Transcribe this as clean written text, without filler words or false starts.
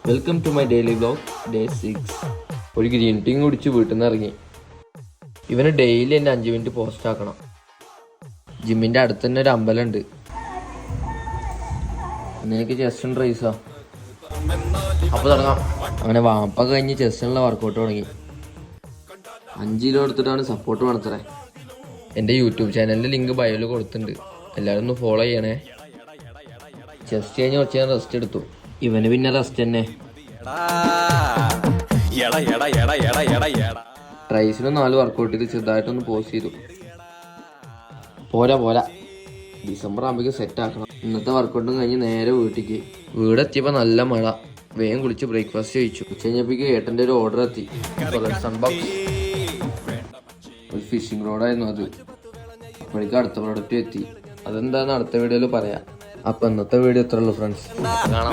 Welcome to my daily vlog day 6. ഒരു green tea കുടിച്ച് വീട്ടിൽ നിന്ന് ഇറങ്ങി. ഇവന് ഡെയിലി എന്നെ 5 മിനിറ്റ് പോസ്റ്റ് ആക്കണം. ജിമ്മിൻ്റെ അടുത്ത് തന്നെ ഒരു അമ്പലമുണ്ട്. നിനക്ക് ചെസ്റ്റ് റൈസാ അപ്പോൾ തുടങ്ങാം. അങ്ങനെ വാപ്പൊക്കെ കഴിഞ്ഞ് ചെസ്റ്റിനുള്ള വർക്കൗട്ട് തുടങ്ങി. 5 കിലോ എടുത്തിട്ടാണ് സപ്പോർട്ട് വേണത്രേ. എൻ്റെ യൂട്യൂബ് ചാനലിൻ്റെ ലിങ്ക് ബയോയിൽ കൊടുത്തിട്ടുണ്ട്, എല്ലാവരും ഒന്ന് ഫോളോ ചെയ്യണേ. ചെസ്റ്റ് കഴിഞ്ഞ് കുറച്ച് ഞാൻ റെസ്റ്റ് എടുത്തു. ഇവന് പിന്നെ റെസ്റ്റ് തന്നെ. ട്രൈസിനും 4 വർക്കൗട്ട് ചെയ്ത് ചെറുതായിട്ടൊന്ന് പോസ് ചെയ്തു. പോരാ ഡിസംബർ ആകുമ്പോഴേക്കും സെറ്റ് ആക്കണം. ഇന്നത്തെ വർക്കൗട്ടും കഴിഞ്ഞ് നേരെ വീട്ടിലേക്ക്. വീടെത്തിയപ്പോൾ നല്ല മഴ. വേഗം കുളിച്ച് ബ്രേക്ക്ഫാസ്റ്റ് കഴിച്ചു. ഉച്ച കഴിഞ്ഞപ്പോഴേക്കും ഏട്ടൻ്റെ ഒരു ഓർഡർ എത്തി. സൺബോക്സ് ഒരു ഫിഷിംഗ് റോഡായിരുന്നു അത്. അപ്പോഴേക്കും അടുത്ത പ്രോഡക്റ്റ് എത്തി. അതെന്താണെന്ന് അടുത്ത വീഡിയോയിൽ പറയാം. അപ്പം ഇന്നത്തെ വീഡിയോ ഇത്രയുള്ളൂ ഫ്രണ്ട്സ്. കാണാം.